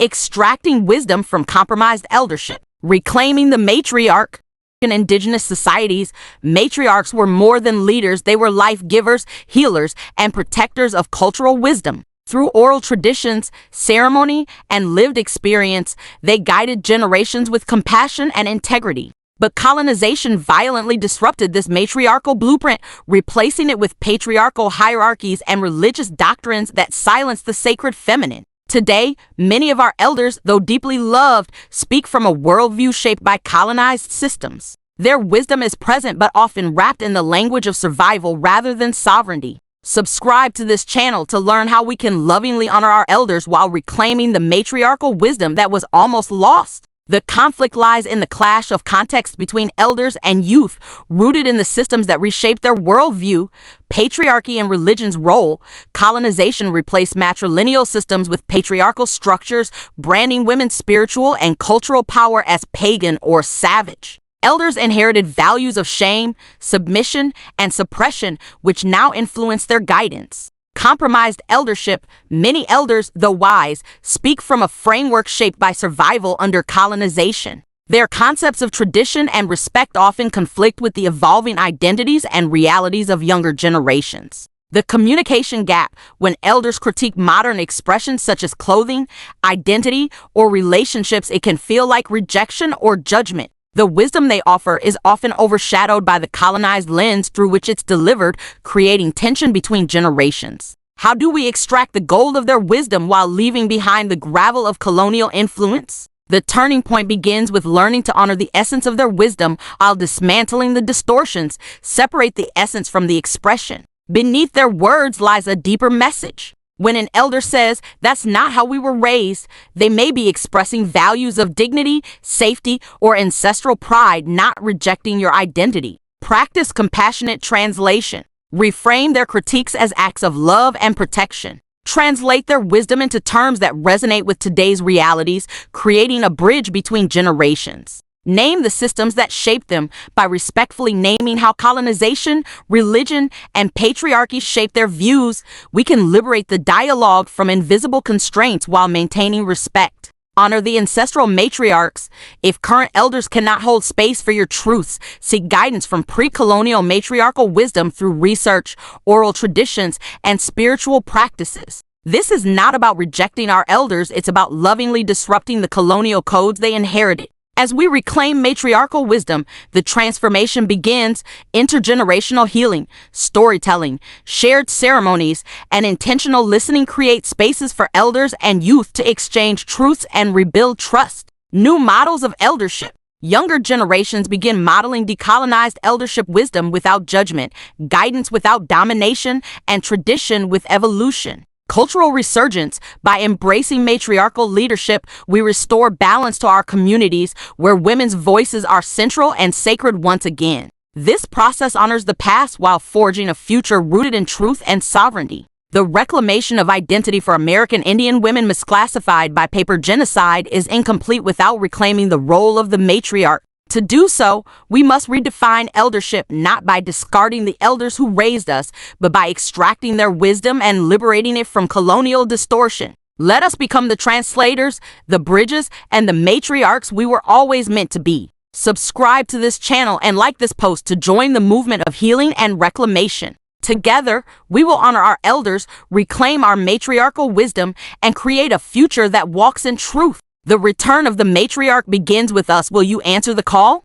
extracting wisdom from compromised eldership, reclaiming the matriarch. In indigenous societies, matriarchs were more than leaders, they were life givers, healers, and protectors of cultural wisdom. Through oral traditions, ceremony, and lived experience, they guided generations with compassion and integrity. But colonization violently disrupted this matriarchal blueprint, replacing it with patriarchal hierarchies and religious doctrines that silenced the sacred feminine. Today, many of our elders, though deeply loved, speak from a worldview shaped by colonized systems. Their wisdom is present but often wrapped in the language of survival rather than sovereignty. Subscribe to this channel to learn how we can lovingly honor our elders while reclaiming the matriarchal wisdom that was almost lost. The conflict lies in the clash of context between elders and youth, rooted in the systems that reshaped their worldview. Patriarchy and religion's role. Colonization replaced matrilineal systems with patriarchal structures, branding women's spiritual and cultural power as pagan or savage. Elders inherited values of shame, submission, and suppression, which now influence their guidance. Compromised eldership. Many elders, though wise, speak from a framework shaped by survival under colonization. Their concepts of tradition and respect often conflict with the evolving identities and realities of younger generations. The communication gap. When elders critique modern expressions such as clothing, identity, or relationships, it can feel like rejection or judgment. The wisdom they offer is often overshadowed by the colonized lens through which it's delivered, creating tension between generations. How do we extract the gold of their wisdom while leaving behind the gravel of colonial influence? The turning point begins with learning to honor the essence of their wisdom while dismantling the distortions. Separate the essence from the expression. Beneath their words lies a deeper message. When an elder says, "That's not how we were raised," they may be expressing values of dignity, safety, or ancestral pride, not rejecting your identity. Practice compassionate translation. Reframe their critiques as acts of love and protection. Translate their wisdom into terms that resonate with today's realities, creating a bridge between generations. Name the systems that shaped them by respectfully naming how colonization, religion, and patriarchy shape their views. We can liberate the dialogue from invisible constraints while maintaining respect. Honor the ancestral matriarchs. If current elders cannot hold space for your truths, seek guidance from pre-colonial matriarchal wisdom through research, oral traditions, and spiritual practices. This is not about rejecting our elders, it's about lovingly disrupting the colonial codes they inherited. As we reclaim matriarchal wisdom, the transformation begins. Intergenerational healing, storytelling, shared ceremonies, and intentional listening create spaces for elders and youth to exchange truths and rebuild trust. New models of eldership. Younger generations begin modeling decolonized eldership wisdom without judgment, guidance without domination, and tradition with evolution. Cultural resurgence. By embracing matriarchal leadership, we restore balance to our communities where women's voices are central and sacred once again. This process honors the past while forging a future rooted in truth and sovereignty. The reclamation of identity for American Indian women misclassified by paper genocide is incomplete without reclaiming the role of the matriarch. To do so, we must redefine eldership not by discarding the elders who raised us, but by extracting their wisdom and liberating it from colonial distortion. Let us become the translators, the bridges, and the matriarchs we were always meant to be. Subscribe to this channel and like this post to join the movement of healing and reclamation. Together, we will honor our elders, reclaim our matriarchal wisdom, and create a future that walks in truth. The return of the matriarch begins with us. Will you answer the call?